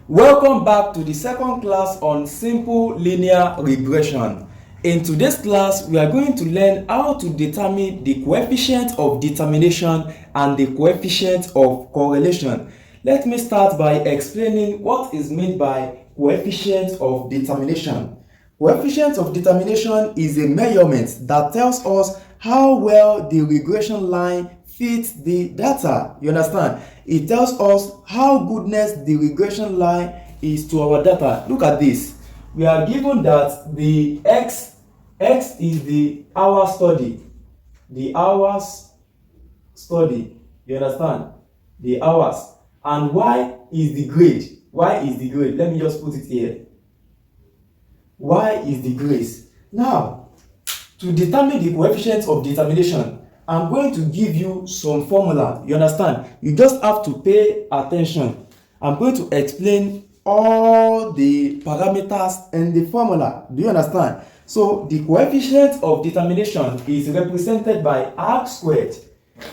Welcome back to the second class on simple linear regression. In today's class, we are going to learn how to determine the coefficient of determination and the coefficient of correlation. Let me start by explaining what is meant by coefficient of determination. Coefficient of determination is a measurement that tells us how well the regression line fits the data. You understand? It tells us how goodness the regression line is to our data. Look at this. We are given that the x is the hour study. The hours study. You understand? The hours. And y is the grade. Y is the grade. Let me just put it here. Y is the grade. Now, to determine the coefficient of determination, I'm going to give you some formula. You understand? You just have to pay attention. I'm going to explain all the parameters in the formula. Do you understand? So the coefficient of determination is represented by arc squared.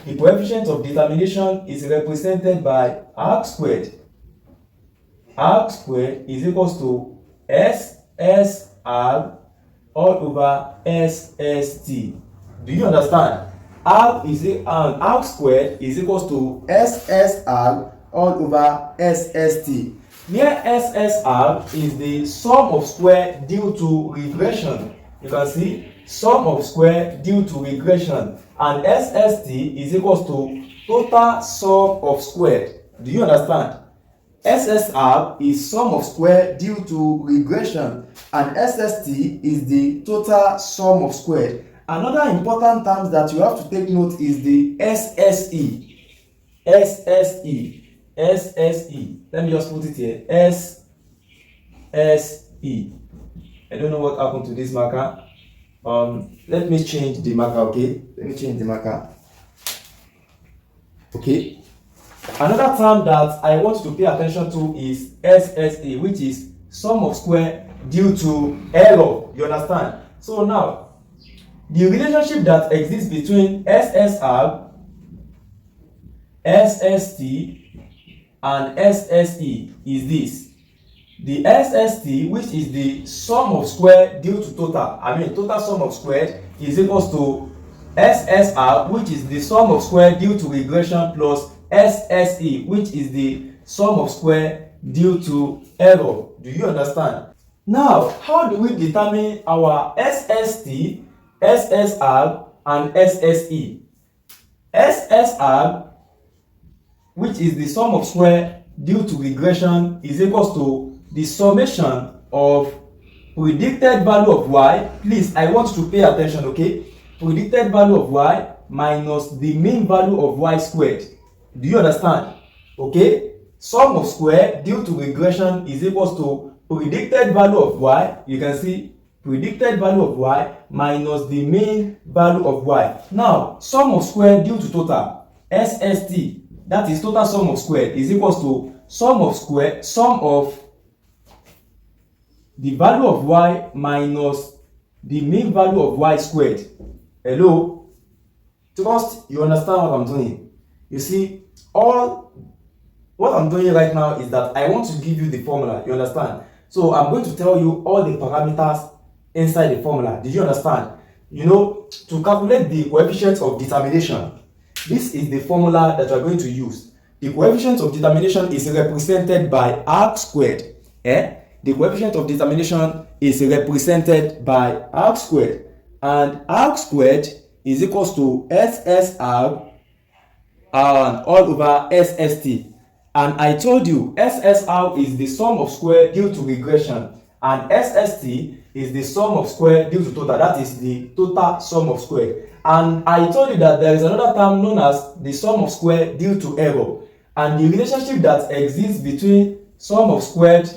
The coefficient of determination is represented by arc squared. Arc squared is equals to SSR all over SST. Do you understand? Arc squared is equals to SSR all over SST. Here SSR is the sum of square due to regression. You can see sum of square due to regression, and SST is equals to total sum of square. Do you understand? SSR is sum of square due to regression, and SST is the total sum of square. Another important term that you have to take note is the SSE. SSE. Let me just put it here. SSE. I don't know what happened to this marker. Let me change the marker, okay? Let me change the marker. Okay. Another term that I want you to pay attention to is SSA, which is sum of square due to error. You understand? So now, the relationship that exists between SSR, SST, and SSE is this. The SST, which is the sum of square due to total sum of square, is equals to SSR, which is the sum of square due to regression, plus SSE, which is the sum of square due to error. Do you understand? Now, how do we determine our SST, SSR, and SSE? SSR, which is the sum of square due to regression, is equals to the summation of predicted value of y. Please, I want you to pay attention, okay? Predicted value of y minus the mean value of y squared. Do you understand? Okay? Sum of square due to regression is equals to predicted value of y. You can see predicted value of y minus the mean value of y. Now, sum of square due to total, SST, that is total sum of square, is equals to sum of the value of y minus the mean value of y squared. Hello? Trust you understand what I'm doing. You see, what I'm doing right now is that I want to give you the formula. You understand? So I'm going to tell you all the parameters inside the formula. Did you understand? You know, to calculate the coefficient of determination, this is the formula that we are going to use. The coefficient of determination is represented by arc squared. The coefficient of determination is represented by arc squared, and arc squared is equals to SSR and all over SST. And I told you SSR is the sum of square due to regression, and SST is the sum of square due to total. That is the total sum of square. And I told you that there is another term known as the sum of square due to error. And the relationship that exists between sum of squared,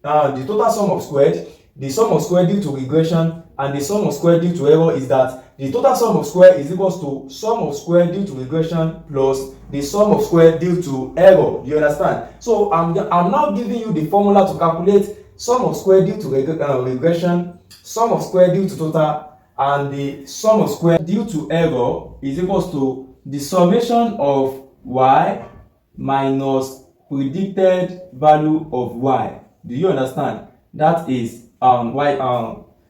the total sum of squared, the sum of square due to regression, and the sum of square due to error is that the total sum of square is equals to sum of square due to regression plus the sum of square due to error. Do you understand? So I'm now giving you the formula to calculate sum of square due to regression, sum of square due to total, and the sum of square due to error is equals to the summation of y minus predicted value of y. Do you understand? That is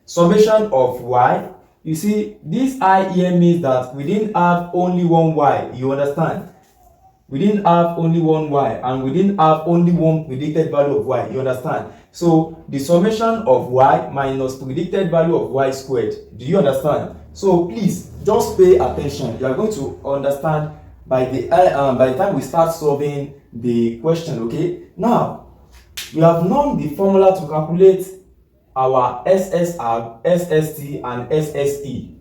summation of y. You see, this I here means that we didn't have only one y. You understand? We didn't have only one y, and we didn't have only one predicted value of y. You understand? So the summation of y minus predicted value of y squared. Do you understand? So please just pay attention. You are going to understand by the time we start solving the question. Okay, now we have known the formula to calculate our SSR, SST and SSE,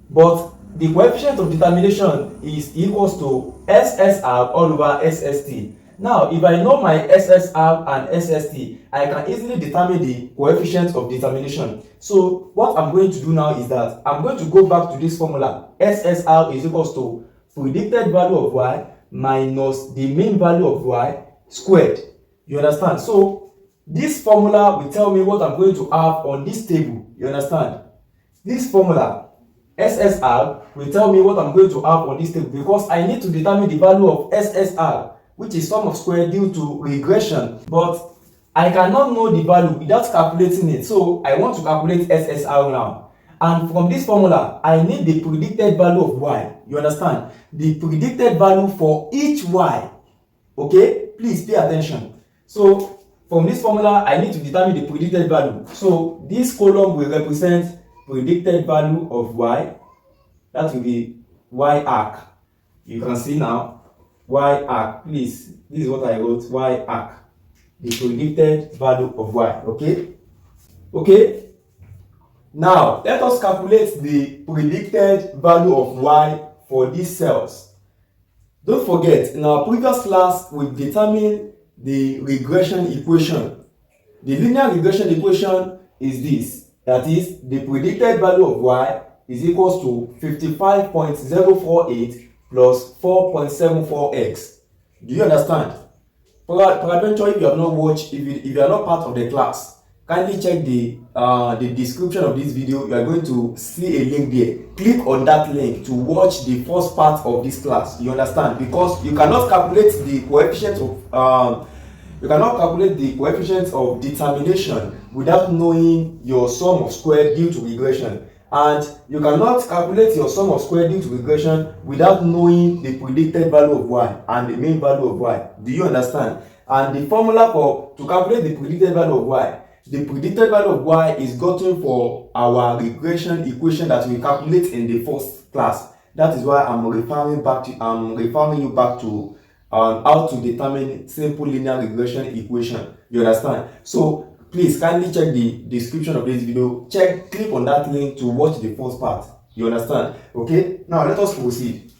but the coefficient of determination is equals to SSR all over SST. Now if I know my SSR and SST, I can easily determine the coefficient of determination. So what I'm going to do now is that I'm going to go back to this formula. SSR is equals to predicted value of y minus the mean value of y squared. You understand? So this formula will tell me what I'm going to have on this table. You understand? This formula SSR will tell me what I'm going to have on this table, because I need to determine the value of SSR, which is sum of square due to regression, but I cannot know the value without calculating it. So I want to calculate SSR now, and from this formula I need the predicted value of y. You understand? The predicted value for each y. Okay, please pay attention. So from this formula I need to determine the predicted value. So this column will represent predicted value of y. That will be y arc. You can see now y arc. Please, this is what I wrote, y arc, the predicted value of y. Okay, now let us calculate the predicted value of y for these cells. Don't forget, in our previous class we determined the regression equation. The linear regression equation is this, that is, the predicted value of y is equals to 55.048 plus 4.74x. Do you understand? Peradventure, if you have not watched, if you are not part of the class, kindly check the description of this video. You are going to see a link there. Click on that link to watch the first part of this class. You understand? Because you cannot calculate the coefficient of determination without knowing your sum of square due to regression, and you cannot calculate your sum of square due to regression without knowing the predicted value of y and the mean value of y. Do you understand? And the formula to calculate the predicted value of y, the predicted value of y is gotten for our regression equation that we calculate in the first class. That is why I'm referring you back to how to determine simple linear regression equation. You understand? So please kindly check the description of this video. Click on that link to watch the first part. You understand? Okay, now let us proceed.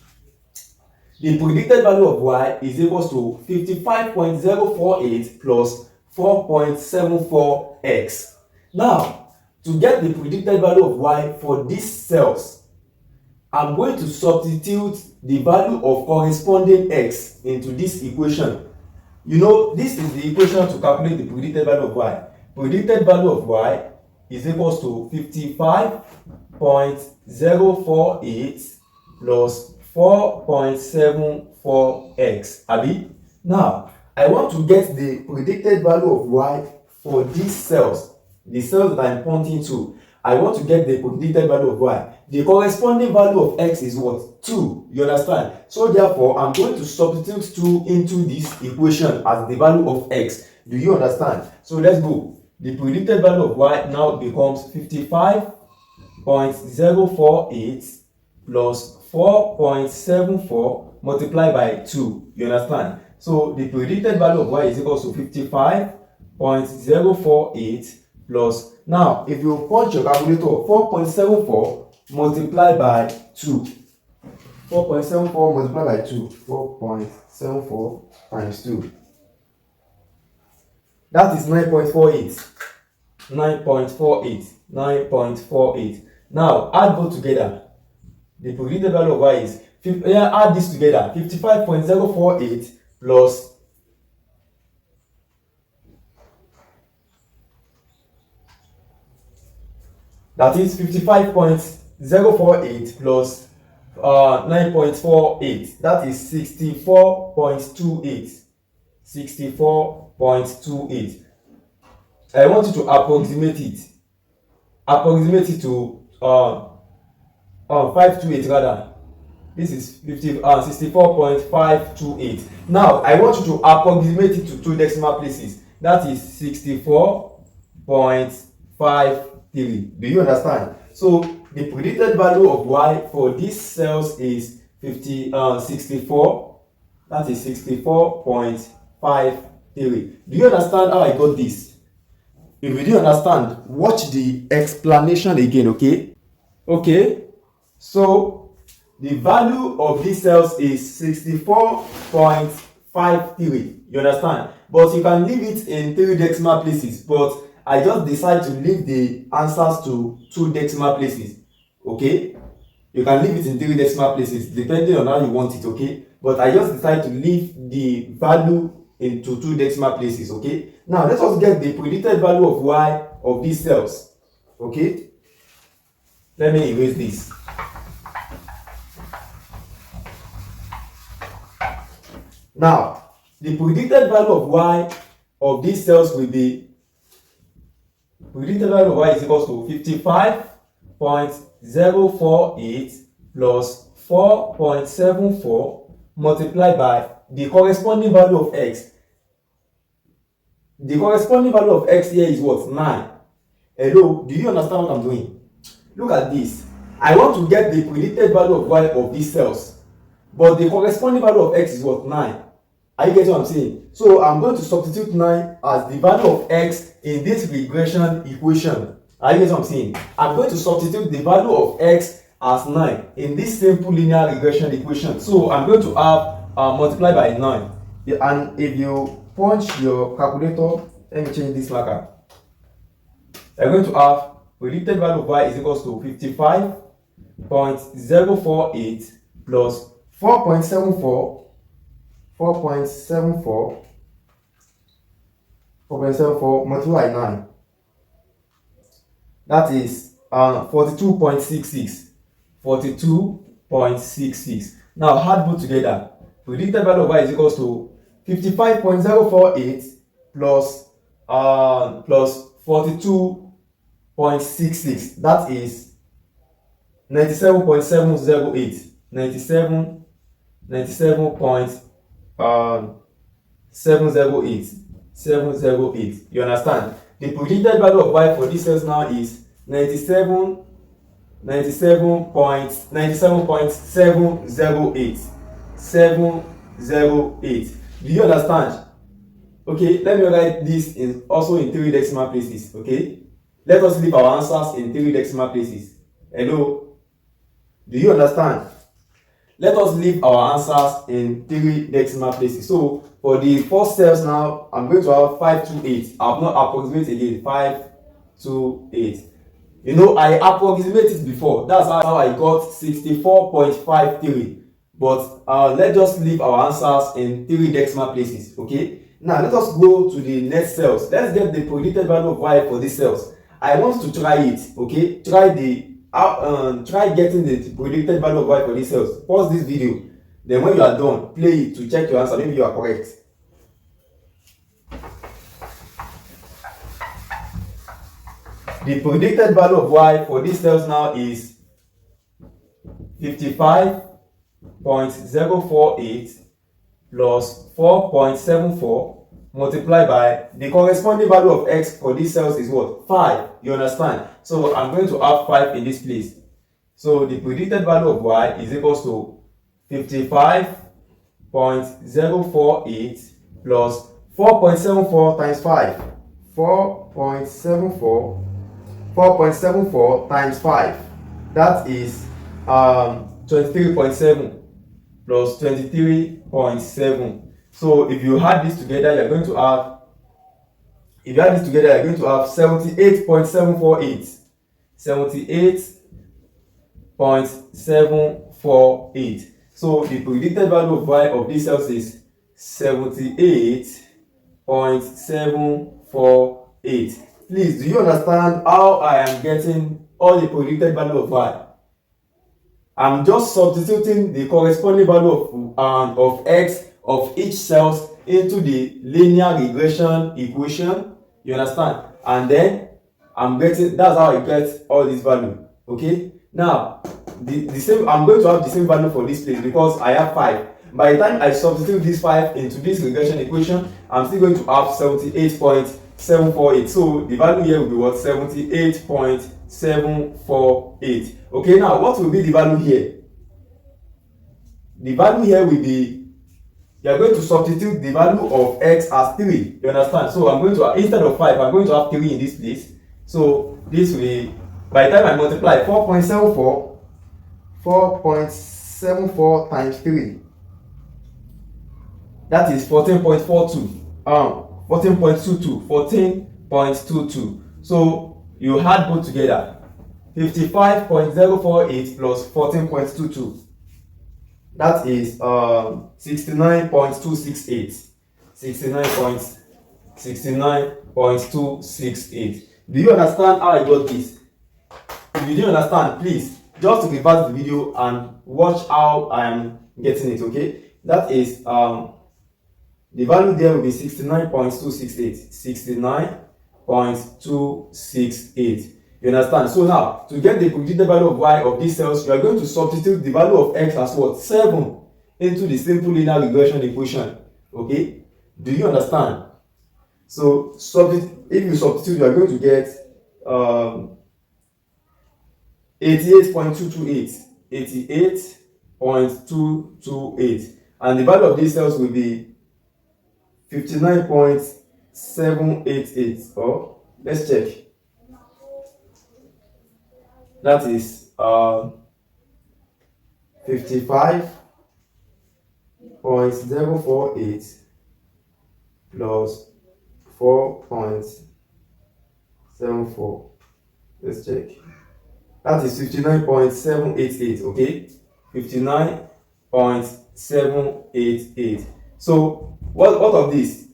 The predicted value of y is equals to 55.048 plus 4.74x. Now, to get the predicted value of y for these cells, I'm going to substitute the value of corresponding x into this equation. You know, this is the equation to calculate the predicted value of y. Predicted value of y is equals to 55.048 plus 4.74x. Abi? Now, I want to get the predicted value of y for these cells, the cells that I'm pointing to. I want to get the predicted value of y. The corresponding value of x is what? 2. You understand? So therefore, I'm going to substitute 2 into this equation as the value of x. Do you understand? So let's go. The predicted value of y now becomes 55.048 plus 4.74 multiplied by 2. You understand? So the predicted value of y is equal to 55.048 plus, now if you punch your calculator, 4.74 multiplied by 2. 4.74 multiplied by 2. 4.74 times 2. That is 9.48. 9.48. 9.48. Now add both together. The predicted value of y is, add this together, 55.048 plus that is 55.048 plus 9.48. That is 64.28. 64.28. I want you to approximate it to 528 rather. This is 64.528. Now I want you to approximate it to two decimal places. That is 64.53. Do you understand? So the predicted value of y for these cells is 64. That is 64.53. Do you understand how I got this? If you do understand, watch the explanation again, okay? Okay, so the value of these cells is 64.53. You understand? But you can leave it in 3 decimal places, but I just decided to leave the answers to 2 decimal places. Okay, you can leave it in 3 decimal places depending on how you want it. Okay, but I just decided to leave the value into 2 decimal places. Okay, now let us get the predicted value of y of these cells. Okay, let me erase this. Now the predicted value of y of these cells will be, predicted value of y is equals to 55.048 plus 4.74 multiplied by the corresponding value of x. The corresponding value of x here is what? 9. Hello, do you understand what I'm doing? Look at this. I want to get the predicted value of y of these cells, but the corresponding value of x is what? 9. Are you getting what I'm saying? So I'm going to substitute 9 as the value of x in this regression equation. Are you getting what I'm saying? I'm going to substitute the value of x as 9 in this simple linear regression equation. So I'm going to have multiply by 9. And if you punch your calculator, let me change this marker. You're going to have predicted value of y is equals to 55.048 plus 4.74 multiplied by 9. That is 42.66. 42.66. Now add both together. Predicted value of y is equals to 55.048 plus 42.66. That is 97.708. 97.708. You understand? The predicted value of y for these cells now is 97.708. 708. Do you understand? Okay, let me write this also in 3 decimal places. Okay, let us leave our answers in 3 decimal places. Hello, do you understand? Let us leave our answers in 3 decimal places. So for the first cells now, I'm going to have 528. I have not approximated again. 528. You know, I approximated before. That's how I got 64.53. But let's just leave our answers in 3 decimal places. Okay. Now let us go to the next cells. Let's get the predicted value of y for these cells. I want to try it. Okay. Try getting the predicted value of y for these cells. Pause this video. Then when you are done, play it to check your answer. Maybe you are correct. The predicted value of y for these cells now is 55.048 plus 4.74 multiplied by the corresponding value of x for these cells is what? 5. You understand? So I'm going to have 5 in this place. So the predicted value of y is equals to 55.048 plus 4.74 times 5. 4.74 times 5. That is 23.7 plus 23.7. So if you add this together, you're going to have, 78.748. 78.748. So the predicted value of y of these cells is 78.748. Please, do you understand how I am getting all the predicted value of y? I'm just substituting the corresponding value of x of each cells into the linear regression equation, you understand, and then that's how I get all this value. Okay, now the same, I'm going to have the same value for this place because I have 5. By the time I substitute this 5 into this regression equation, I'm still going to have 78.748. So the value here will be what? 78.748. Okay, now what will be the value here? The value here will be, you are going to substitute the value of x as 3. You understand? So I'm going to, instead of 5, I'm going to have 3 in this place. So this will be, by the time I multiply 4.74 times 3, that is 14.42. 14.22. So you add both together, 55.048 plus 14.22. That is 69.268. 69.268. Do you understand how I got this? If you didn't understand, please just reverse the video and watch how I am getting it. Okay, that is the value there will be 69.268. 69.268. You understand? So now, to get the predicted value of y of these cells, you are going to substitute the value of x as what? 7 into the simple linear regression equation. Okay? Do you understand? So if you substitute, you are going to get 88.228. 88.228. And the value of these cells will be 59.788. Oh, let's check. That is 55.048 plus 4.74. Let's check. That is 59.788. Okay, 59.788. So what of this?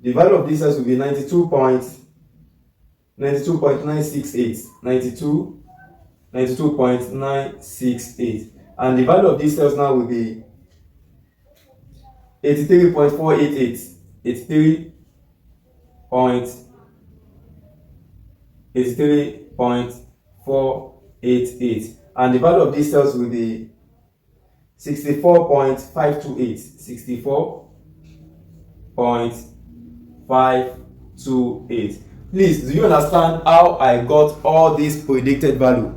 The value of this cells will be 92.968. 92.968. And the value of these cells now will be 83.488. 83.488. And the value of these cells will be 64.528. 64.528. Please, do you understand how I got all this predicted value?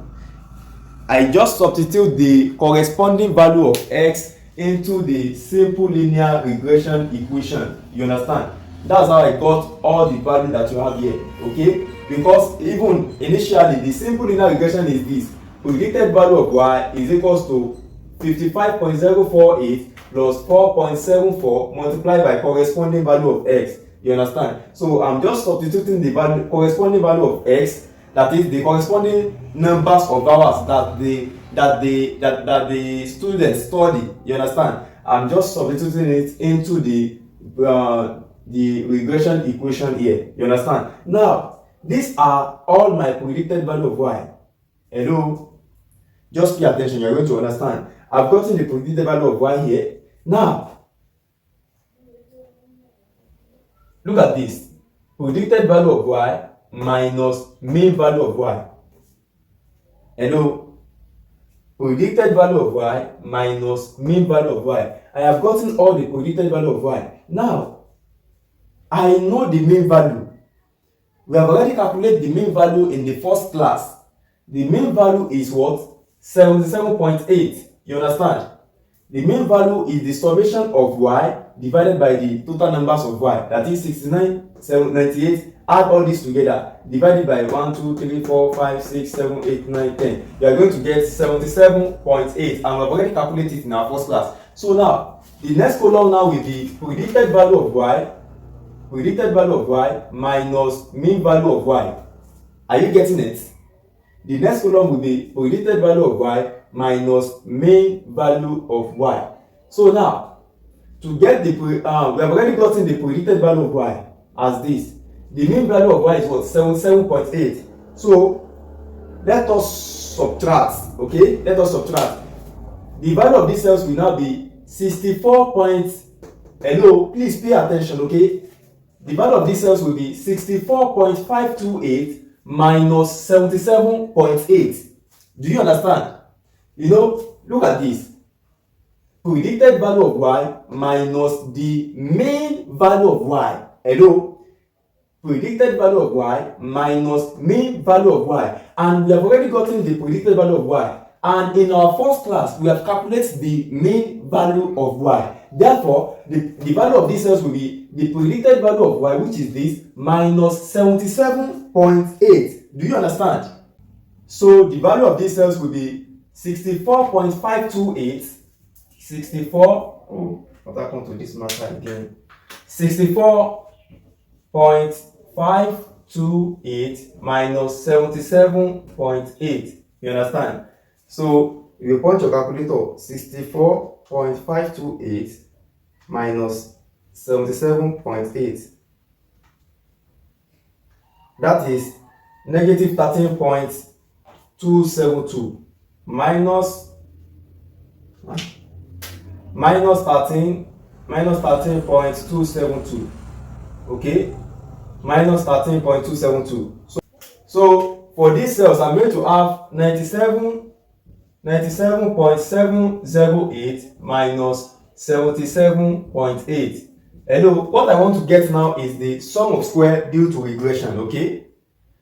I just substitute the corresponding value of x into the simple linear regression equation. You understand? That's how I got all the value that you have here. Okay? Because even initially, the simple linear regression is this. Predicted value of y is equals to 55.048 plus 4.74 multiplied by corresponding value of x. You understand? So I'm just substituting the corresponding value of x, that is the corresponding numbers of hours that the students study. You understand? I'm just substituting it into the regression equation here. You understand? Now, these are all my predicted value of y. Hello? Just pay attention, you're going to understand. I've gotten the predicted value of y here. Now, look at this. Predicted value of y minus mean value of y. Hello? Predicted value of y minus mean value of y. I have gotten all the predicted value of y. Now, I know the mean value. We have already calculated the mean value in the first class. The mean value is what? 77.8. You understand? The mean value is the summation of y divided by the total numbers of y. That is 69, 98. Add all this together. Divided by 1, 2, 3, 4, 5, 6, 7, 8, 9, 10. You are going to get 77.8. And we have already calculated it in our first class. So now, the next column now will be predicted value of y. Predicted value of y minus mean value of y. Are you getting it? The next column will be predicted value of y minus mean value of y. So now, to get the we have already gotten the predicted value of y as this. The mean value of y is what? 77.8. So let us subtract. Okay, let us subtract. The value of these cells will now be 64.528. Hello, please pay attention, okay? The value of these cells will be 64.528 minus 77.8. Do you understand? Look at this. Predicted value of y minus the mean value of y. Hello? Predicted value of y minus mean value of y. And we have already gotten the predicted value of y. And in our first class, we have calculated the mean value of y. Therefore, the value of these cells will be the predicted value of y, which is this, minus 77.8. Do you understand? So the value of these cells will be 64.528. what happened to this marker again? 64.528 minus 77.8. You understand? So if you point your calculator, 64.528 minus 77.8, that is negative 13.272 minus 13.272. Okay, minus 13.272. So for these cells, I'm going to have 97.708 minus 77.8. Hello, what I want to get now is the sum of square due to regression. Okay,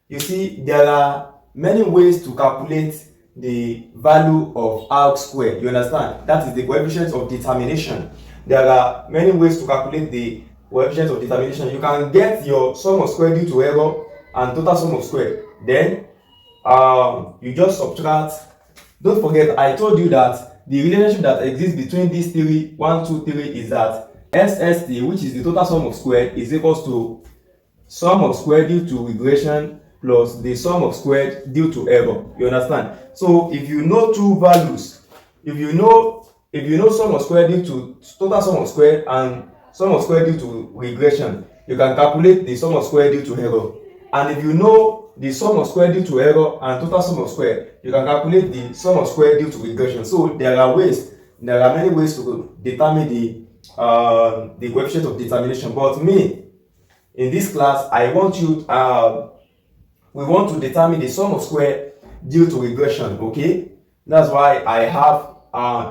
you see, there are many ways to calculate the value of arc square. You understand? That is the coefficient of determination. There are many ways to calculate the coefficient of determination. You can get your sum of square due to error and total sum of square. Then you just subtract. Don't forget, I told you that the relationship that exists between these three, 1, 2, 3, is that SST, which is the total sum of square, is equals to sum of square due to regression plus the sum of square due to error. You understand? So if you know two values, if you know sum of square due to total sum of square and sum of square due to regression, you can calculate the sum of square due to error. And if you know the sum of square due to error and total sum of square, you can calculate the sum of square due to regression. So there are many ways to determine the coefficient of determination. But me, in this class, we want to determine the sum of square due to regression. Okay, that's why I have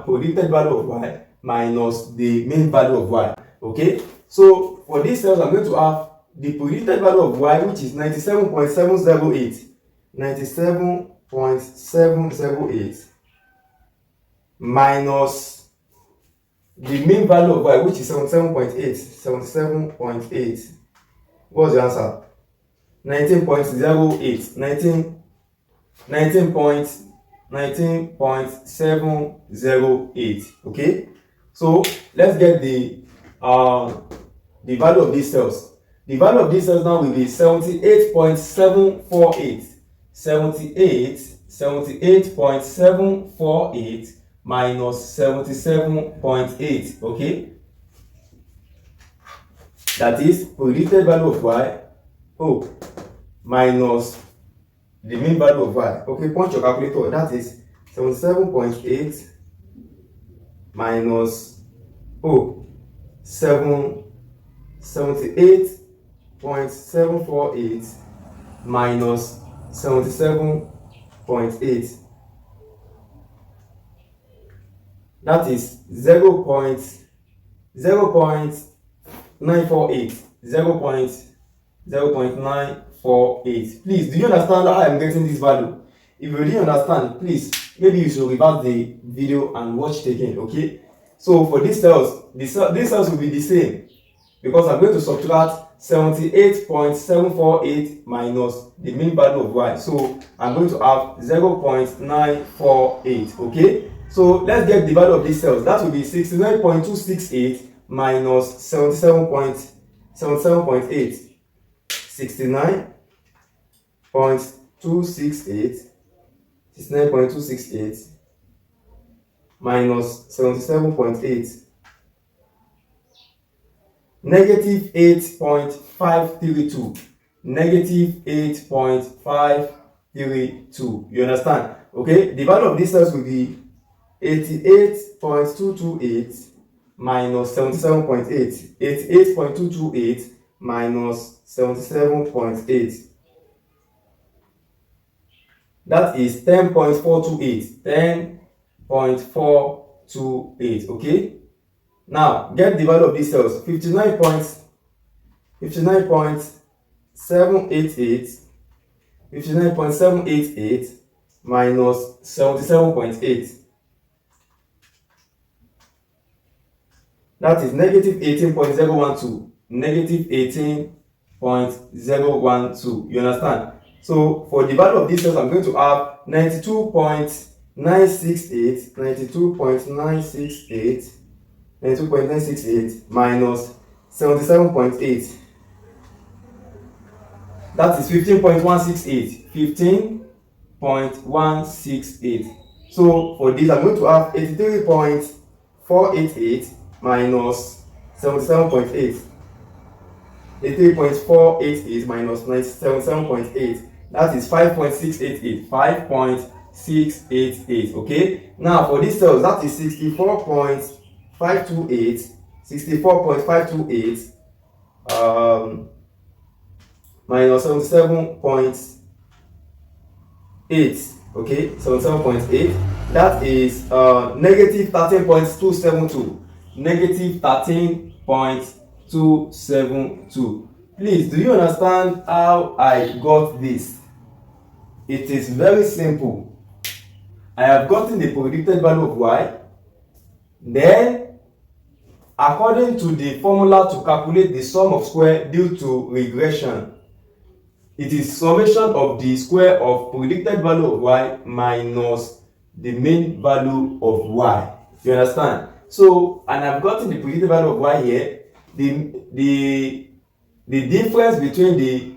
predicted value of y minus the mean value of y. Okay, so for these cells, I'm going to have the predicted value of y, which is 97.708 minus the mean value of y, which is 77.8. What's the answer? 19.708. Okay, so let's get the value of these cells. The value of these cells now will be 78.748. 78.748 minus 77.8. Okay, that is predicted value of y minus the mean value of y. Okay, punch your calculator. That is 77.8 minus 78.748 minus 77.8. That is 0.948. 0.948. Please, do you understand how I'm getting this value? If you really understand, please, maybe you should reverse the video and watch it again. Okay, so for these cells, these cells will be the same, because I'm going to subtract 78.748 minus the mean value of y. So I'm going to have 0.948. Okay, so let's get the value of these cells. That will be 69.268 minus 77.8. 69.268 minus 77.8. Negative 8.532. Negative 8.532. You understand? Okay, the value of these cells will be 88.228 minus 77.8. 88.228 minus 77.8. That is 10.428. 10.428. Okay? Now, get the value of these cells. 59.788. 59.788 minus 77.8. That is negative 18.012. Negative 18.012. You understand? So for the value of these cells, I'm going to have 92.968, 92.968, 92.968 minus 77.8. That is 15.168. 15.168. So for this, I'm going to have 83.488 minus 77.8. 83.488 minus 77.8. That is 5.688. 5.688. Okay. Now for these cells, that is 64.528. 64.528 minus 77.8. Okay, 77.8. That is negative 13.272. Negative 13.272. Please, do you understand how I got this? It is very simple. I have gotten the predicted value of y. Then, according to the formula to calculate the sum of square due to regression, it is summation of the square of predicted value of y minus the mean value of y. You understand? So, and I've gotten the predicted value of y here. The difference between the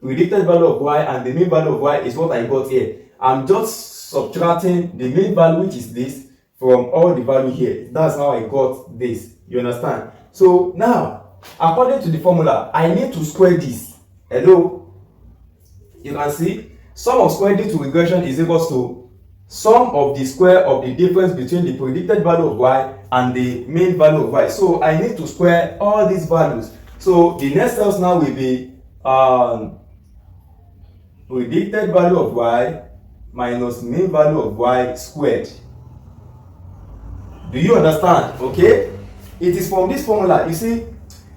predicted value of y and the mean value of y is what I got here. I'm just subtracting the mean value, which is this, from all the value here. That's how I got this. You understand? So now, according to the formula, I need to square this. Hello? You can see sum of square due to regression is equals to sum of the square of the difference between the predicted value of y and the mean value of y. So I need to square all these values. So the next cells now will be predicted value of y minus mean value of y squared. Do you understand? Okay? It is from this formula. You see,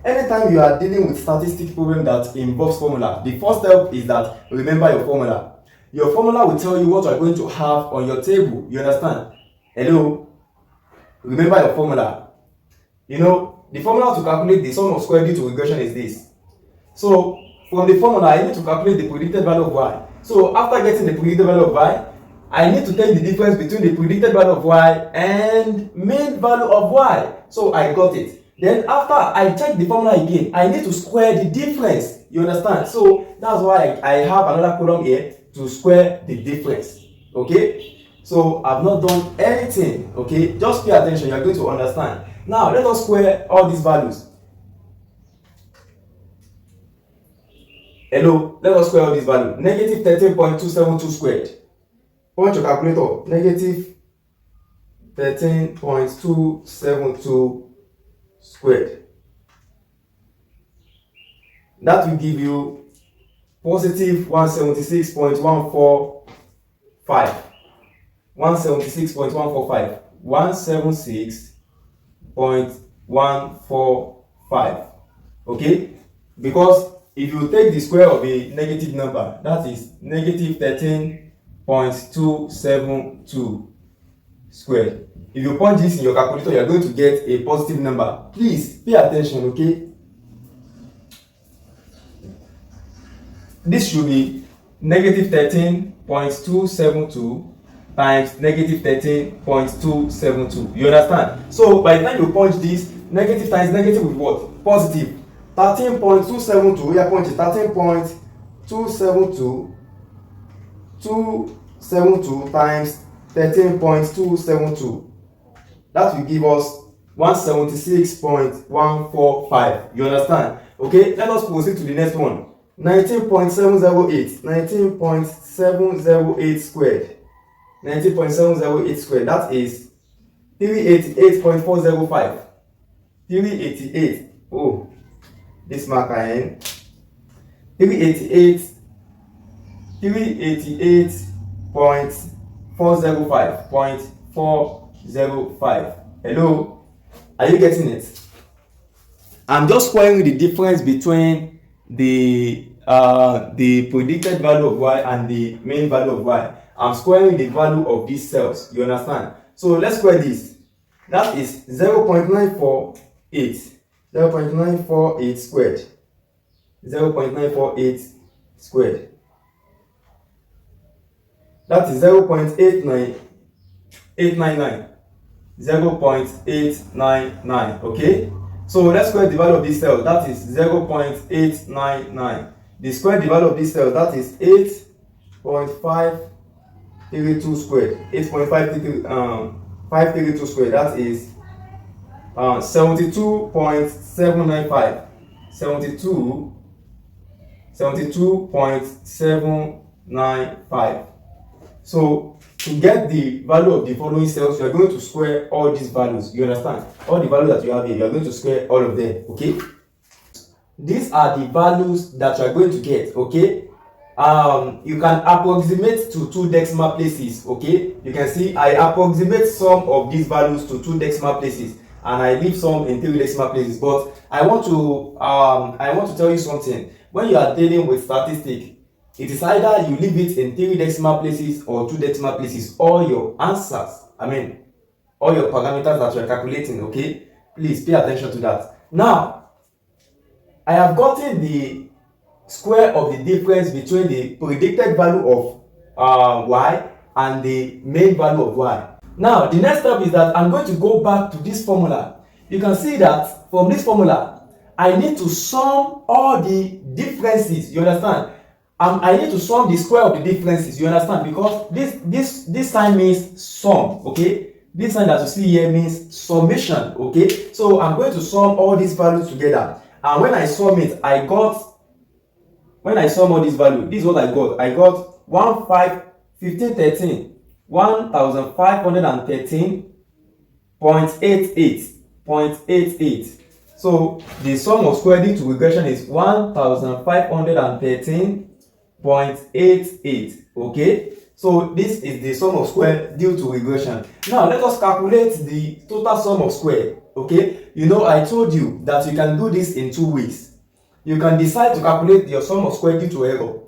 anytime you are dealing with statistics problem that involves formula, the first step is that remember your formula. Your formula will tell you what you are going to have on your table. You understand? Hello? Remember your formula. You know, the formula to calculate the sum of square due to regression is this. So, from the formula, I need to calculate the predicted value of y. So, after getting the predicted value of y, I need to take the difference between the predicted value of y and mean value of y. So, I got it. Then after I check the formula again, I need to square the difference. You understand? So that's why I have another column here to square the difference. Okay? So I've not done anything. Okay? Just pay attention. You're going to understand. Now let us square all these values. Hello? Let us square all these values. Negative 13.272 squared. Point your calculator. Negative 13.272 squared. That will give you positive 176.145. 176.145. 176.145. Okay? Because if you take the square of a negative number, that is negative 13.272 squared. If you punch this in your calculator, you are going to get a positive number. Please pay attention, okay? This should be negative 13.272 times negative 13.272. You understand? So by the time you punch this, negative times negative with what? Positive. 13.272. We are punching 13.272 times 13.272. That will give us 176.145. You understand? Okay, let us proceed to the next one. 19.708. 19.708 squared. 19.708 squared. That is 388.405. 388. Oh, this marker n 388 388.405. Hello, are you getting it? I'm just squaring the difference between the predicted value of y and the main value of y. I'm squaring the value of these cells. You understand? So let's square this. That is 0.948. 0.948 squared. 0.948 squared. That is 0.899. 0.899. Okay? So let's square the value of this cell. That is 0.899. The square the value of this cell. That is 8.532 squared. 8.532 squared. That is 72.795. 72.795. So to get the value of the following cells, you are going to square all these values. You understand? All the values that you have here, you are going to square all of them. Okay? These are the values that you are going to get. Okay? You can approximate to 2 decimal places. Okay? You can see I approximate some of these values to 2 decimal places, and I leave some in 3 decimal places. But I want to tell you something. When you are dealing with statistics, it is either you leave it in 3 decimal places or 2 decimal places. All your answers, all your parameters that you are calculating, okay? Please pay attention to that. Now, I have gotten the square of the difference between the predicted value of y and the main value of y. Now, the next step is that I'm going to go back to this formula. You can see that from this formula, I need to sum all the differences. You understand? I need to sum the square of the differences. You understand? Because this sign means sum. Okay, this sign that you see here means summation. Okay, so I'm going to sum all these values together, and when I sum it, when I sum all these values, this is what I got. I got 1513.88. So the sum of square due to regression is 1513.88. Okay, so this is the sum of square due to regression. Now let us calculate the total sum of square. Okay, you know I told you that you can do this in 2 ways. You can decide to calculate your sum of square due to error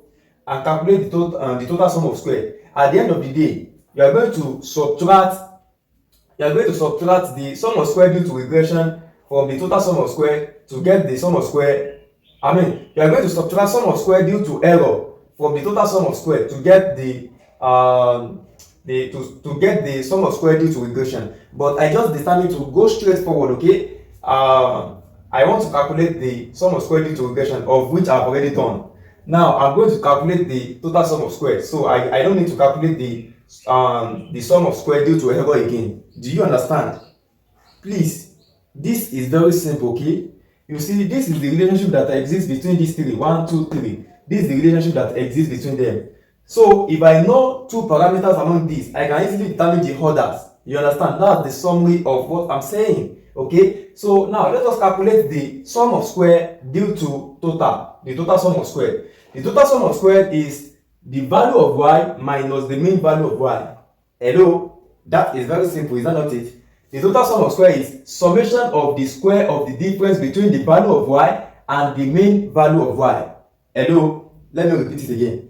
and calculate the total sum of square. At the end of the day, you are going to subtract the sum of square due to regression from the total sum of square to get the sum of square. You are going to subtract sum of square due to error from the total sum of square to get the sum of square due to regression. But I just determined to go straight forward. Okay, I want to calculate the sum of square due to regression, of which I've already done. Now I'm going to calculate the total sum of square, so I don't need to calculate the sum of square due to error again. Do you understand? Please, this is very simple. Okay, you see, this is the relationship that exists between these three. 1, 2, 3. This is the relationship that exists between them. So if I know 2 parameters among these, I can easily determine the others. You understand? That's the summary of what I'm saying. Okay, so now let us calculate the sum of square due to total. The total sum of square. The total sum of square is the value of y minus the mean value of y. Hello, that is very simple, is that not it? The total sum of square is summation of the square of the difference between the value of y and the mean value of y. Hello, let me repeat it again.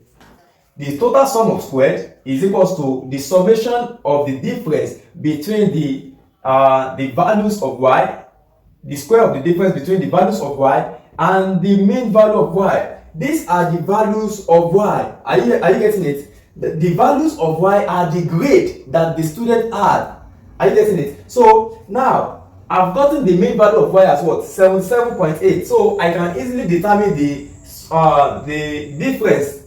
The total sum of square is equals to the summation of the difference between the values of y, the square of the difference between the values of y and the mean value of y. These are the values of y. Are you getting it? The values of y are the grade that the student had. Are you getting it? So now I've gotten the mean value of y as what? 77.8. So I can easily determine the difference.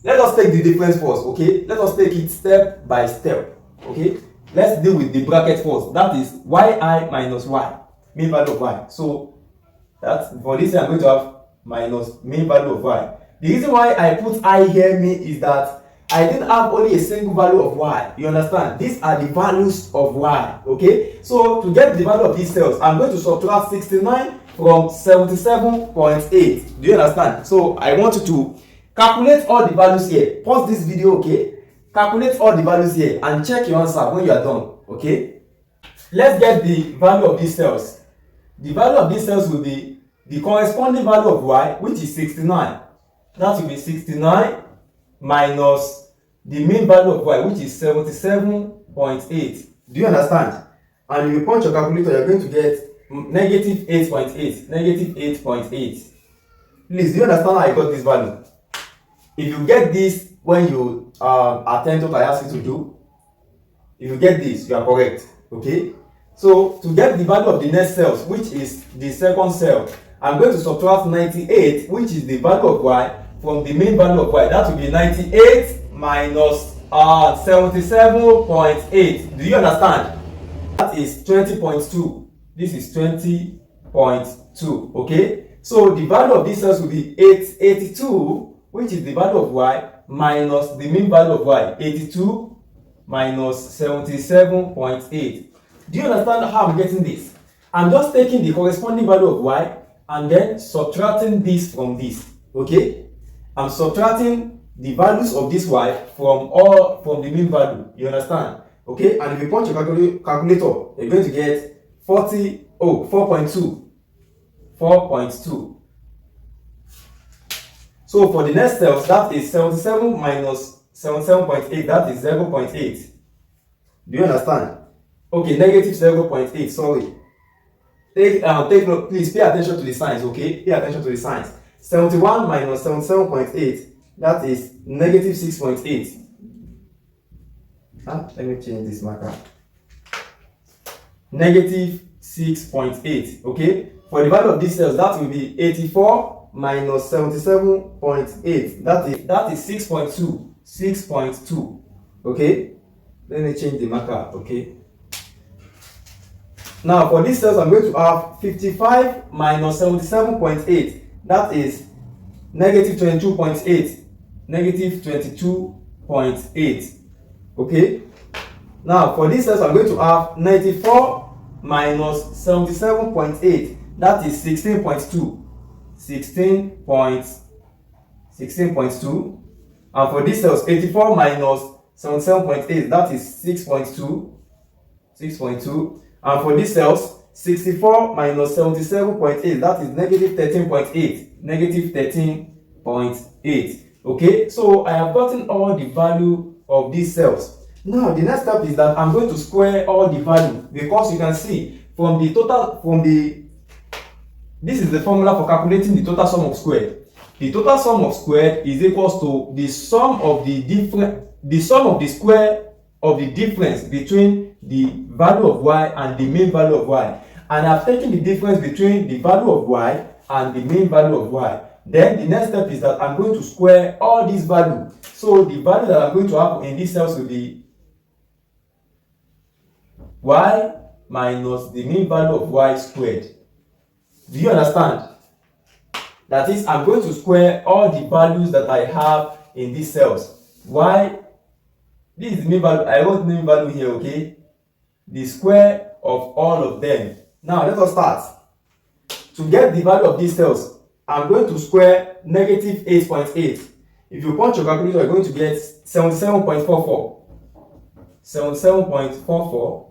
Let us take the difference first. Okay, let us take it step by step. Okay, let's deal with the bracket first. That is yi minus y, mean value of y. So that's for this I'm going to have minus mean value of y. The reason why I put I here is that I didn't have only a single value of y. You understand? These are the values of y. Okay, so to get the value of these cells, I'm going to subtract 69 from 77.8. Do you understand? So I want you to calculate all the values here. Pause this video, okay? Calculate all the values here and check your answer when you are done. Okay, let's get the value of these cells. The value of these cells will be the corresponding value of y, which is 69. That will be 69 minus the mean value of y, which is 77.8. Do you understand? And if you punch your calculator, you're going to get negative 8.8. Negative 8.8. Please, do you understand how I got this value? If you get this when you attempt what I ask you to do, if you get this, you are correct. Okay? So to get the value of the next cells, which is the second cell, I'm going to subtract 98, which is the value of y, from the mean value of y. That will be 98 minus 77.8. Do you understand? That is 20.2. This is 20.2. Okay? So the value of these cells will be 82, which is the value of y, minus the mean value of y. 82 minus 77.8. Do you understand how I'm getting this? I'm just taking the corresponding value of y and then subtracting this from this. Okay? I'm subtracting the values of this y from the mean value. You understand? Okay? And if you punch your calculator, you're going to get 4.2. 4.2. So for the next cells, that is 77 minus 77.8, that is 0.8. Do you understand? Okay, negative 0.8, sorry. Take note, please pay attention to the signs, okay? Pay attention to the signs. 71 minus 77.8, that is negative 6.8. Let me change this marker. Negative 6.8, okay? For the value of these cells, that will be 84 minus 77.8. That is 6.2. 6.2. Okay? Let me change the marker, okay? Now for these cells, I'm going to have 55 minus 77.8. That is negative 22.8. Negative 22.8. Okay? Now for these cells, I'm going to have 94 minus 77.8. That is 16.2. 16.2. And for these cells, 84 minus 77.8, that is 6.2. 6.2. And for these cells, 64 minus 77.8, that is negative 13.8. Negative 13.8. Okay, so I have gotten all the value of these cells. Now, the next step is that I'm going to square all the value, because you can see from the total, this is the formula for calculating the total sum of squared. The total sum of squared is equals to the sum of the square of the difference between the value of y and the mean value of y. And I've taken the difference between the value of y and the mean value of y. Then the next step is that I'm going to square all these values. So the value that I'm going to have in these cells will be y minus the mean value of y squared. Do you understand? That is, I'm going to square all the values that I have in these cells. Y, this is the mean value. I wrote mean value here, okay? The square of all of them. Now, let us start. To get the value of these cells, I'm going to square negative 8.8. If you punch your calculator, you're going to get 77.44. 77.44.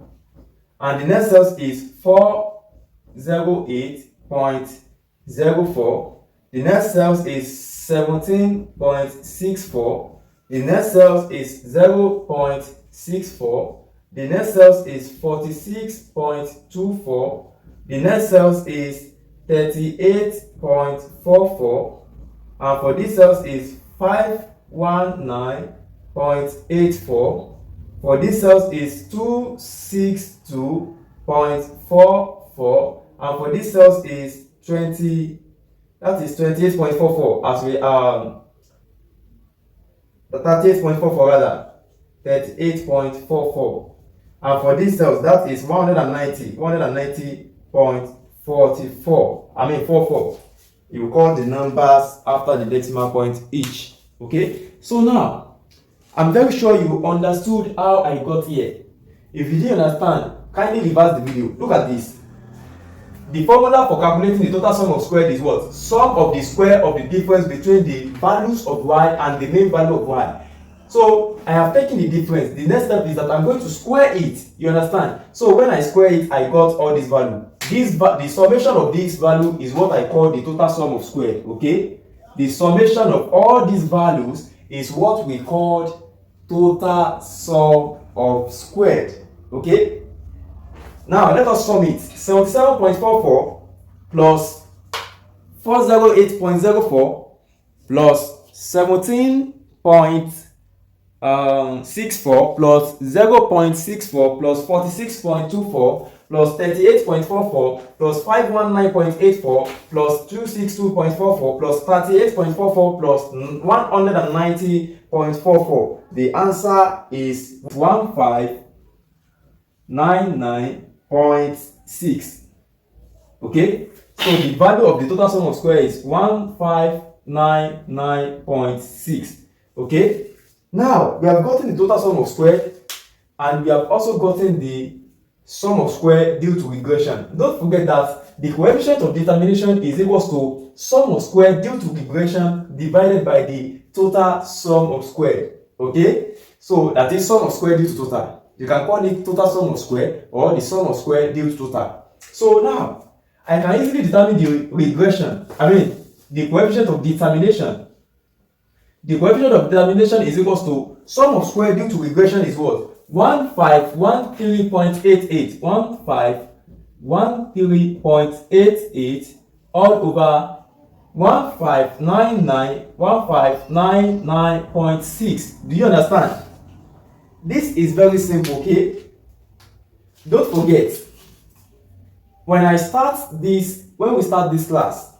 And the next cells is 408.04. The next cells is 17.64. The next cells is 0.64. The next cells is 46.24. The next cells is 38.44. And for these cells is 519.84. For these cells is 262.44. And for these cells is 28.44, as we 38.44 rather, 38.44. And for these cells, that is 190.44. I mean 44. You call the numbers after the decimal point each. Okay, so now I'm very sure you understood how I got here. If you didn't understand, kindly reverse the video. Look at this. The formula for calculating the total sum of squared is what? Sum of the square of the difference between the values of y and the main value of y. So I have taken the difference. The next step is that I'm going to square it. You understand? So when I square it, I got all this value. The summation of this value is what I call the total sum of squared. Okay? The summation of all these values is what we call total sum of squared. Okay? Now let us sum it. 77.44 plus 408.04 plus 17.64 plus 0.64 plus 46.24 plus 38.44 plus 519.84 plus 262.44 plus 38.44 plus 190.44. The answer is 1599.6. Okay, so the value of the total sum of square is 1599.6. Okay, now we have gotten the total sum of square and we have also gotten the sum of square due to regression. Don't forget that the coefficient of determination is equals to sum of square due to regression divided by the total sum of square. Okay, so that is sum of square due to total. You can call it total sum of square or the sum of square due to total. So now I can easily determine the regression. The coefficient of determination. The coefficient of determination is equals to sum of square due to regression is what? 1513.88. 1513.88 all over 1599.6. Do you understand? This is very simple, okay? Don't forget, when we start this class,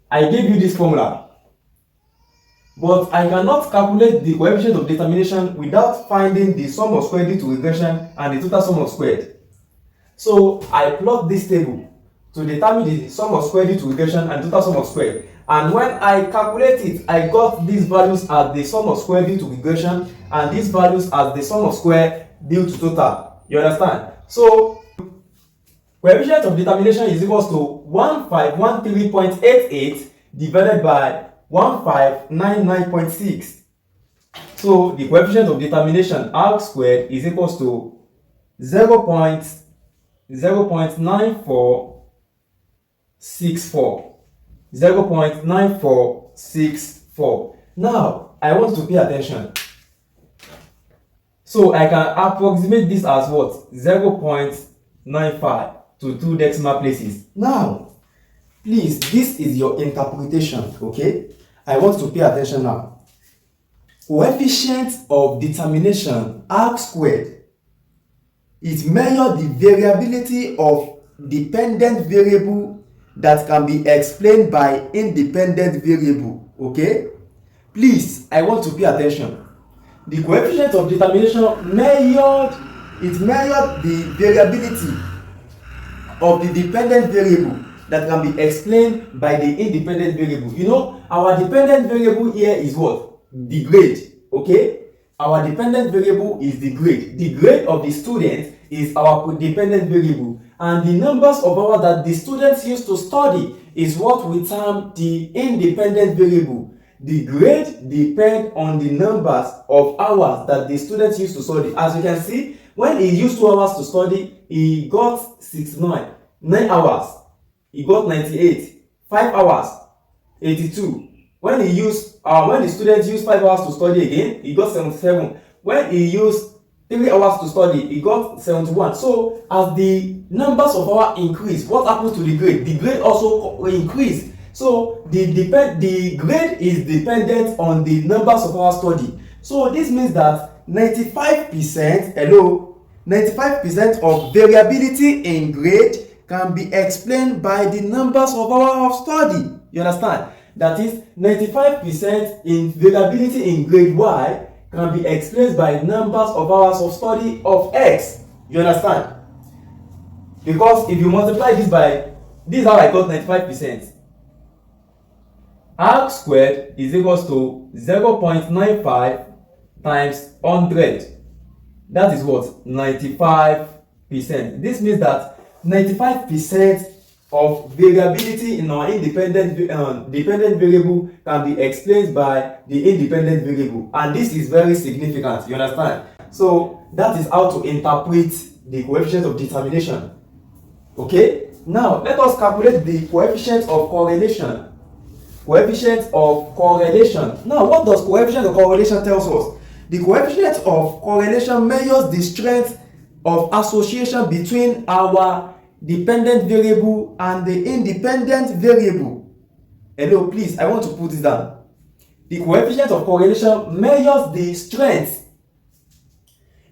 I gave you this formula. But I cannot calculate the coefficient of determination without finding the sum of square due to regression and the total sum of squared. So I plot this table to determine the sum of square due to regression and total sum of squared. And when I calculate it, I got these values as the sum of square due to regression and these values as the sum of square due to total. You understand? So coefficient of determination is equals to 1513.88 divided by 1599.6. So the coefficient of determination r squared is equals to 0.9464. 0.9464. Now I want to pay attention. So I can approximate this as what? 0.95 to 2 decimal places. Now, please, this is your interpretation, okay? I want to pay attention now. Coefficient of determination r squared, it measures the variability of dependent variable that can be explained by independent variable, okay? Please, I want to pay attention. The coefficient of determination measured the variability of the dependent variable that can be explained by the independent variable. You know, our dependent variable here is what? The grade, okay? Our dependent variable is the grade. The grade of the student is our dependent variable. And the numbers of hours that the students use to study is what we term the independent variable. The grade depends on the numbers of hours that the students use to study. As you can see, when he used 2 hours to study, he got 69. 9 hours, he got 98. 5 hours, 82. When the student used 5 hours to study again, he got 77. When he used 3 hours to study, he got 71. So as the numbers of hours increase, what happens to the grade? The grade also will increase. So the grade is dependent on the numbers of hours study. So this means that 95% of variability in grade can be explained by the numbers of hours of study. You understand? That is 95% in variability in grade Y can be explained by numbers of hours of study of X. You understand? Because if you multiply this by, this is how I got 95%. R squared is equals to 0.95 times 100. That is what? 95%. This means that 95% of variability in our dependent variable can be explained by the independent variable, and this is very significant. You understand? So that is how to interpret the coefficient of determination. Okay, now let us calculate the coefficient of correlation. Coefficient of correlation. Now, what does coefficient of correlation tells us? The coefficient of correlation measures the strength of association between our dependent variable and the independent variable. Hello, please, I want to put this down. The coefficient of correlation measures the strength.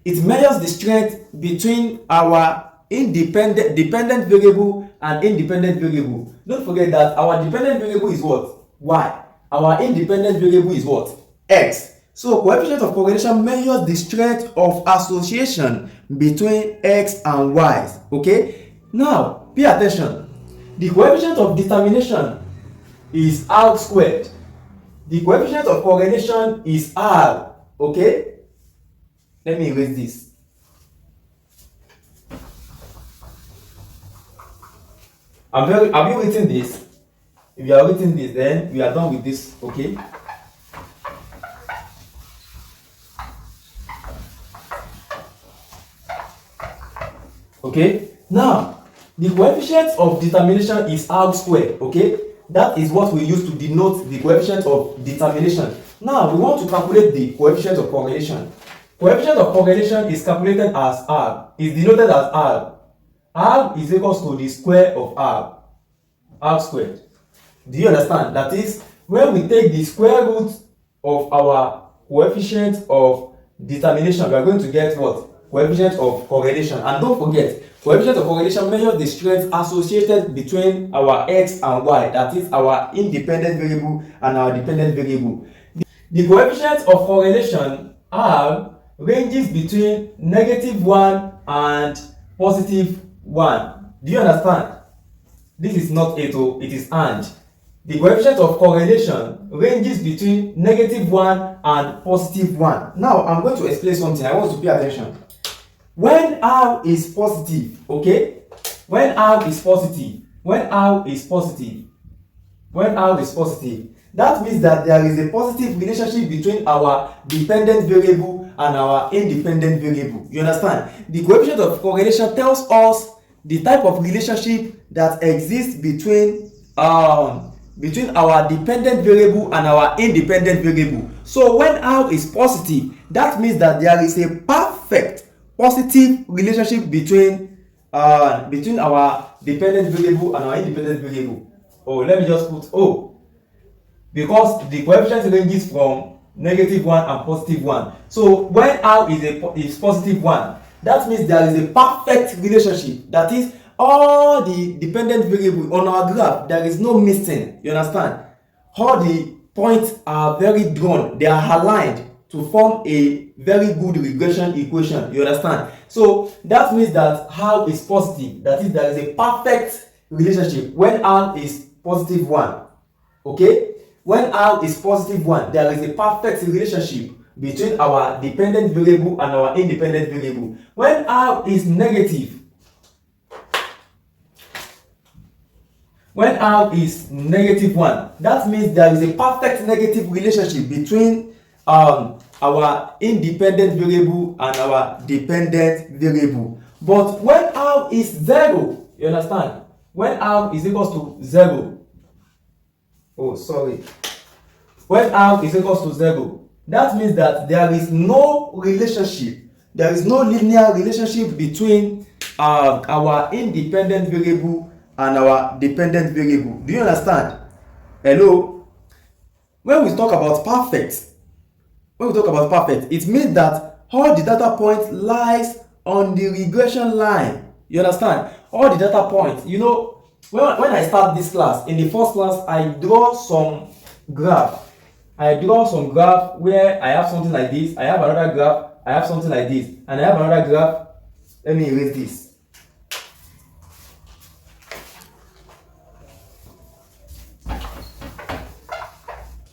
It measures the strength between our dependent variable and independent variable. Don't forget that our dependent variable is what? Y. Our independent variable is what? X. So coefficient of correlation measures the strength of association between X and Y. Okay? Now, pay attention. The coefficient of determination is R squared. The coefficient of correlation is R. Okay? Let me erase this. Have you written this? If you are written this, then we are done with this. Okay? Okay? Now, the coefficient of determination is R squared. Okay? That is what we use to denote the coefficient of determination. Now, we want to calculate the coefficient of correlation. Coefficient of correlation is calculated as R. Is denoted as R. R is equals to the square of R. R squared. Do you understand? That is, when we take the square root of our coefficient of determination, we are going to get what? Coefficient of correlation. And don't forget, coefficient of correlation measures the strength associated between our X and Y. That is our independent variable and our dependent variable. The coefficient of correlation R ranges between -1 and +1. Do you understand? This is not a to, it is and. The coefficient of correlation ranges between -1 and +1. Now, I'm going to explain something. I want to pay attention. When R is positive, okay? When R is positive, that means that there is a positive relationship between our dependent variable and our independent variable. You understand? The coefficient of correlation tells us the type of relationship that exists between our dependent variable and our independent variable. So when R is positive, that means that there is a perfect positive relationship between our dependent variable and our independent variable. Oh, let me just put O, because the coefficient ranges from -1 and +1. So when R is +1, that means there is a perfect relationship. That is, all the dependent variable on our graph, there is no missing. You understand? All the points are very drawn. They are aligned to form a very good regression equation. You understand? So that means that R is positive. That is, there is a perfect relationship when R is +1. Okay? When R is +1, there is a perfect relationship between our dependent variable and our independent variable. When R is negative, -1, that means there is a perfect negative relationship between our independent variable and our dependent variable. But when R is 0, you understand? When R is equals to 0, when R is equals to 0, that means that there is no relationship, there is no linear relationship between our independent variable and our dependent variable. Do you understand? Hello? When we talk about perfect, it means that all the data points lies on the regression line. You understand? All the data points. You know, when I start this class, in the first class, I draw some graph. Where I have something like this, I have another graph, I have something like this, and I have another graph. Let me erase this.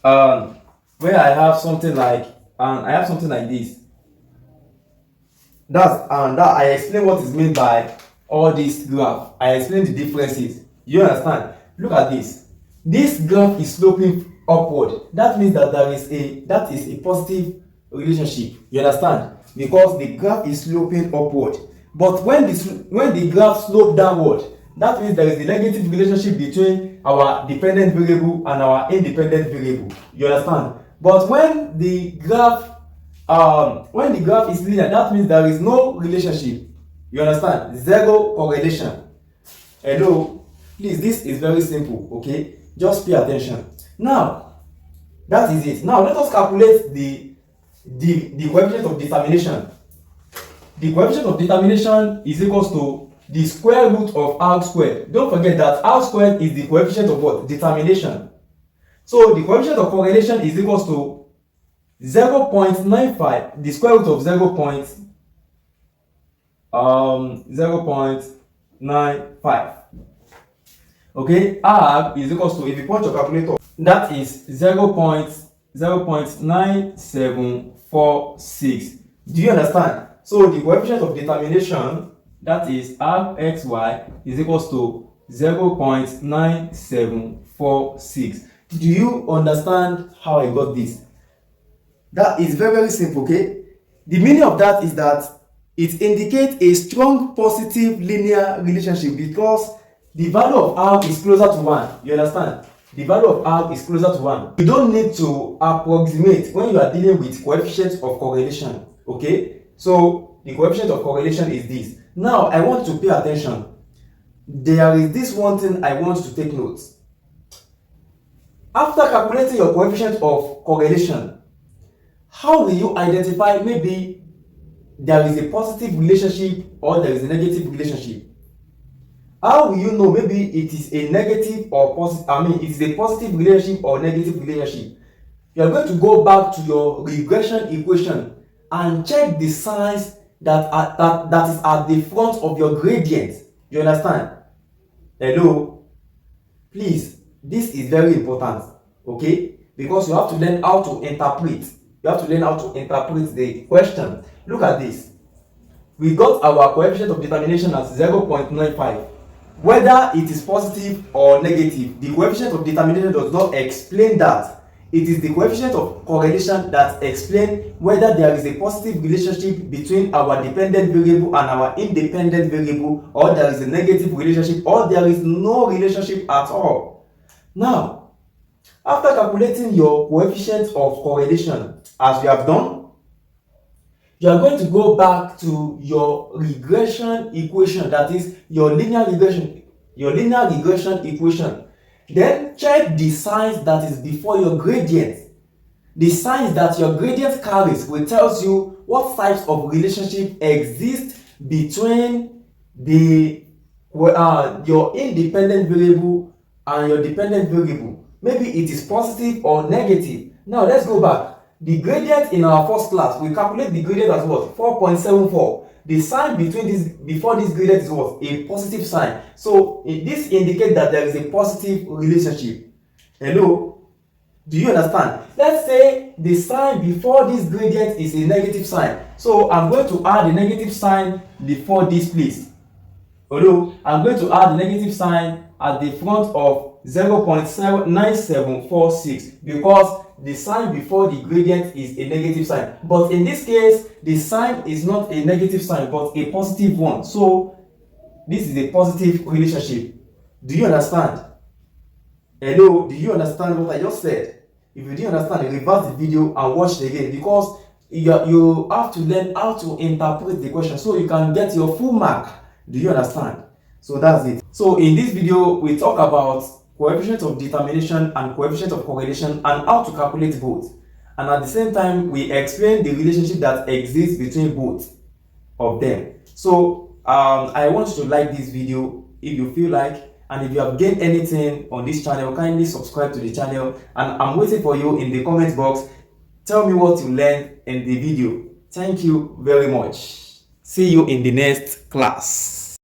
where I have something like this. That I explain what is meant by all this graph. I explain the differences. You understand? Look at this. This graph is sloping upward. That means that that is a positive relationship. You understand? Because the graph is sloping upward. But when the graph slope downward, that means there is a negative relationship between our dependent variable and our independent variable. You understand? But when the graph is linear, that means there is no relationship. You understand? Zero correlation. Hello? Please, this is very simple, okay? Just pay attention. Now, that is it. Now, let us calculate the coefficient of determination. The coefficient of determination is equals to the square root of r squared. Don't forget that r squared is the coefficient of what? Determination. So, the coefficient of correlation is equals to 0.95, the square root of 0.95. Okay, r is equals to, if you point your calculator, that is 0.9746. Do you understand? So the coefficient of determination, that is rxy, is equals to 0.9746. Do you understand how I got this? That is very, very simple, okay? The meaning of that is that it indicates a strong positive linear relationship because the value of r is closer to 1. You understand? The value of r is closer to 1. You don't need to approximate when you are dealing with coefficients of correlation, okay? So the coefficient of correlation is this. Now I want you to pay attention. There is this one thing I want you to take notes. After calculating your coefficient of correlation, how will you identify maybe there is a positive relationship or there is a negative relationship? How will you know maybe it is a negative or positive? It is a positive relationship or negative relationship. You are going to go back to your regression equation and check the signs that is at the front of your gradient. You understand? Hello? Please, this is very important, okay? Because you have to learn how to interpret. You have to learn how to interpret the question. Look at this. We got our coefficient of determination as 0.95. Whether it is positive or negative, the coefficient of determination does not explain that. It is the coefficient of correlation that explains whether there is a positive relationship between our dependent variable and our independent variable, or there is a negative relationship, or there is no relationship at all. Now, after calculating your coefficient of correlation, as we have done, you are going to go back to your regression equation, that is your linear regression equation. Then check the signs that is before your gradient. The signs that your gradient carries will tell you what types of relationship exist between your independent variable and your dependent variable. Maybe it is positive or negative. Now let's go back. The gradient in our first class, we calculate the gradient as what? 4.74. The sign before this gradient is what? A positive sign. So this indicates that there is a positive relationship. Hello? Do you understand? Let's say the sign before this gradient is a negative sign. So I'm going to add a negative sign before this place. Hello? I'm going to add the negative sign at the front of 0.9746 because the sign before the gradient is a negative sign. But in this case, the sign is not a negative sign but a positive one. So this is a positive relationship. Do you understand? Hello, do you understand what I just said? If you didn't understand, reverse the video and watch it again, because you have to learn how to interpret the question so you can get your full mark. Do you understand? So that's it. So in this video, we talk about coefficient of determination and coefficient of correlation and how to calculate both. And at the same time, we explain the relationship that exists between both of them. So I want you to like this video if you feel like, and if you have gained anything on this channel, kindly subscribe to the channel, and I'm waiting for you in the comment box. Tell me what you learned in the video. Thank you very much. See you in the next class.